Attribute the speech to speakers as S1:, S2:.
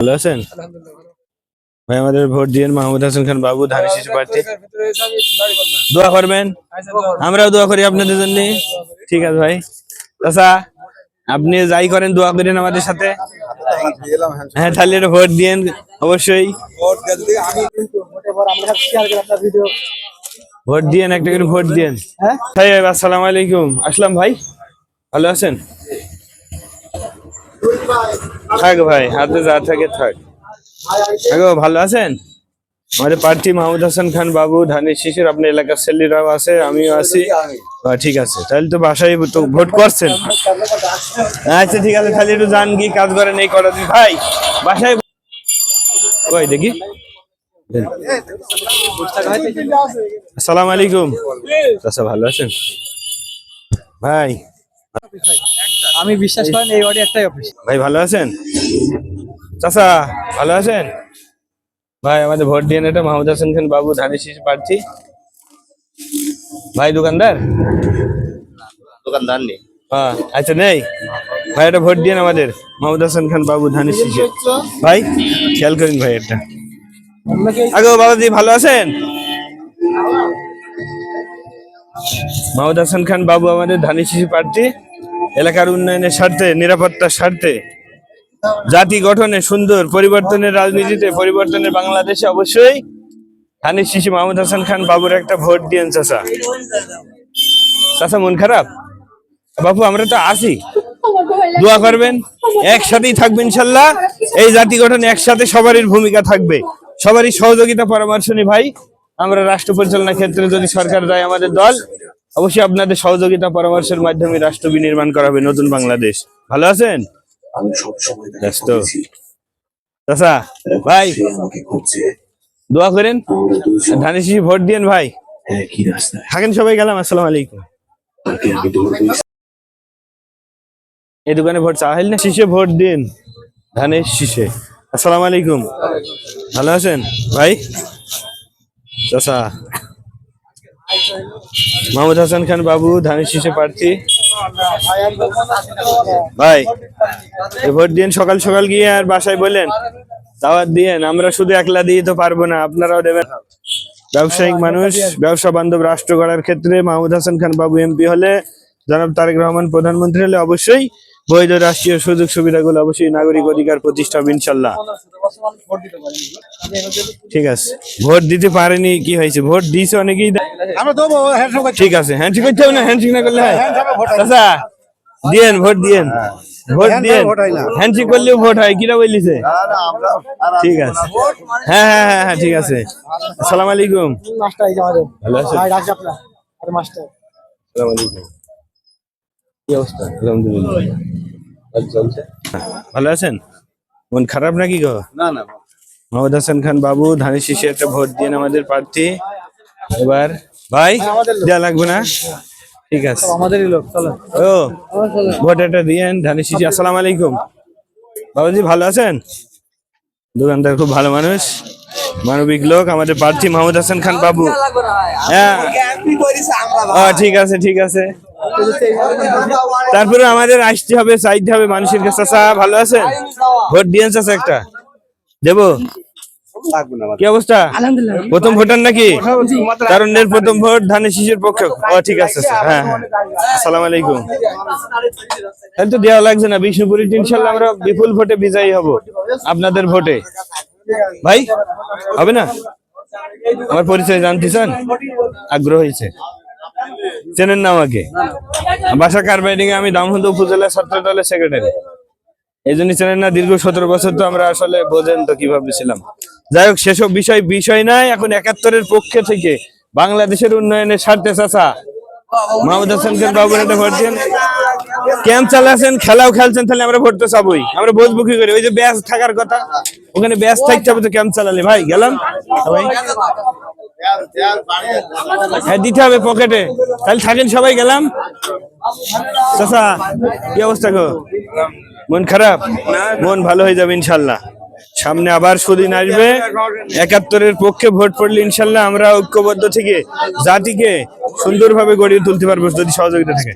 S1: ভালো আছেন ভাই? আমাদের ভোট দিয়েন মাহমুদ হাসান খান বাবু, ধানের শীষে প্রার্থী। দোয়া করবেন, আমরাও দোয়া করি আপনাদের জন্য। ঠিক আছে ভাই। আচ্ছা, আপনি যাই করেন দোয়া করেন আমাদের সাথে। হ্যাঁ, তাহলে এটা ভোট দিয়েন অবশ্যই। ভোট দিয়েন, একটা করে ভোট দিয়েন। ভাই আসসালামু আলাইকুম। আসলাম ভাই, ভালো আছেন? থাক ভাই, হাতে যা থাকে থাক। ভালো আছেন? আমাদের প্রার্থী মাহমুদ হাসান খান বাবু, ধানের শীষের। আপনার এলাকার ছেলেরাও আছে, আমিও আছি। ঠিক আছে, তাহলে তো বাসায় তো ভোট করছেন। আচ্ছা ঠিক আছে, তাহলে একটু যান, কি কাজ করেন এই কটা দিন ভাই বাসায়। ওই দেখি। আসসালামু আলাইকুম। আচ্ছা, ভালো আছেন ভাই?
S2: আমি বিশ্বাস করেন এই ওয়ার্ডে একটাই অফিস।
S1: ভাই ভালো আছেন? চাচা ভালো আছেন? ভাই আমাদের ভোট দিয়ে এটা মাহমুদ হাসান খান বাবু, ধানের শীষে প্রার্থী। ভাই দোকানদার
S3: দোকানদার নেই।
S1: হ্যাঁ, আচ্ছা নেই ভাই, এটা ভোট দিয়ে আমাদের মাহমুদ হাসান খান বাবু, ধানের শীষে। ভাই খেয়াল করেন ভাই এটা। বাবাজি ভালো আছেন? মাহমুদ হাসান খান বাবু আমাদের ধানের শীষে প্রার্থী। এলাকার উন্নয়নের স্বার্থে, নিরাপত্তার স্বার্থে, জাতি গঠনে, সুন্দর পরিবর্তনের রাজনীতিতে, পরিবর্তনের বাংলাদেশে অবশ্যই ধানের শীষে মাহমুদ হাসান খান বাবুর একটা ভোট দিয়েন চাচা। চাচা মন খারাপ? বাবু আমরা তো আছি, দোয়া করবেন, একসাথেই থাকবেন ইনশাল্লাহ। এই জাতি গঠনে একসাথে সবারই ভূমিকা থাকবে, সবারই সহযোগিতা পরামর্শ নি ভাই। আমরা রাষ্ট্র পরিচালনার ক্ষেত্রে যদি সরকার দেয়, আমাদের দল অবশ্যই আপনাদের সহযোগিতা পরামর্শের মাধ্যমে রাষ্ট্র বিনির্মাণ করা হবে, নতুন বাংলাদেশ। ভালো আছেন? ব্যস্ত চাচা ভাই, দোয়া করেন, ধানের শীষে ভোট দিয়েন ভাই। থাকেন সবাই, গেলাম। আসসালামু আলাইকুম। এই দোকানে ভোট চাওয়া হইল না, শীষে ভোট দিন, ধানের শীষে। আসসালামু আলাইকুম। ভালো আছেন ভাই? চাচা মাহমুদ হাসান খান বাবু, ধানের শীষে প্রার্থী। ভাই ভোট দিন, সকাল সকাল গিয়ে আর বাসায় বলেন দাওয়াত দিয়েন। আমরা শুধু একলা দিয়ে তো পারবো না, আপনারাও দেবেন। ব্যবসায়িক মানুষ, ব্যবসা বান্ধব রাষ্ট্র গড়ার ক্ষেত্রে মাহমুদ হাসান খান বাবু এমপি হলে, জনাব তারেক রহমান প্রধানমন্ত্রী হলে অবশ্যই বৈধ রাষ্ট্রীয় সুযোগ সুবিধাগুলো অবশ্যই নাগরিক অধিকার প্রতিষ্ঠা হবে ইনশাল্লাহ। ঠিক আছে, ভোট দিতে পারেনি কি হয়েছে? ভোট দিয়েছে অনেকেই। ঠিক আছে, হ্যান্ডশেক করতে হবে না, হ্যান্ডশেক না করলে হয়। আচ্ছা দিয়েন, ভোট দিয়েন, ভোট দিয়েন। হ্যান্ডশেক করলেও ভোট হয়, কিরা বলিছে? ঠিক আছে, হ্যাঁ হ্যাঁ হ্যাঁ হ্যাঁ ঠিক আছে। আসসালামু আলাইকুম। ভালো আছেন? কি অবস্থা? আলহামদুলিল্লাহ, ভালো আছেন? মন খারাপ নাকি গো?
S3: না না,
S1: মাহমুদ হাসান খান বাবু, ধানের শীষে একটা ভোট দিন আমাদের প্রার্থী। এবার ভাই দেওয়া লাগবে না? ঠিক আছে,
S2: আমাদেরই লোক। চলো
S1: ও ভোট একটা দিয়েন, ধানের শীষে। আসসালামু আলাইকুম। বাবাজি ভালো আছেন? দোকানদার খুব ভালো মানুষ, মানবিক লোক। আমাদের প্রার্থী মাহমুদ হাসান খান বাবু। হ্যাঁ ঠিক আছে ঠিক আছে, তারপরে আমাদের আসতে হবে, চাইতে হবে মানুষের কাছে। চাচা ভালো আছেন? ভোট দিয়েন চাচা একটা, দেবো। কি অবস্থা? প্রথম ভোটার নাকি? তারুণ্যের প্রথম ভোট, ধানের শীষের পক্ষে। ঠিক আছে, হ্যাঁ হ্যাঁ। আসসালামু আলাইকুম। তাহলে তো দেওয়া লাগছে না, বিষ্ণুপুরী ইনশাল্লাহ আমরা বিপুল ভোটে বিজয়ী হব আপনাদের ভোটে। ভাই হবে না? আমার পরিচয় জানতে চান? আগ্রহ হয়েছে, চেনেন না আমাকে? বাসা কারবাইডিং এ, আমি দামোহদ উপজেলা ছাত্র দলের সেক্রেটারি। এই জন্য চেনেন না? দীর্ঘ 17 বছর তো আমরা আসলে বোঝেন তো কিভাবে ছিলাম। যাই হোক, সেসব বিষয় নাই। এখন 71-এর পক্ষে থেকে বাংলাদেশের উন্নয়নের স্বার্থে চাচা মাহমুদ হাসান খান বাবুর একটা ভোট দিন। ক্যাম্প চালাচ্ছেন, খেলাও খেলছেন, তাহলে আমরা ভোট তো চাবই। আমরা বসবো কি করে? ওই যে ব্যাস থাকার কথা, ওখানে ব্যাস থাকতে হবে তো ক্যাম্প চালালে। ভাই গেলাম, ভাই হ্যাঁ দিতে হবে পকেটে, তাহলে থাকেন সবাই, গেলাম। চাচা কি অবস্থা গো? মন খারাপ? মন ভালো হয়ে যাবে ইনশাল্লাহ। সামনে আবার সুদিন আসবে, 71-এর পক্ষে ভোট পড়লে ইনশাল্লাহ আমরা ঐক্যবদ্ধ থেকে জাতিকে সুন্দরভাবে গড়িয়ে তুলতে পারবো যদি সহযোগিতা থাকে।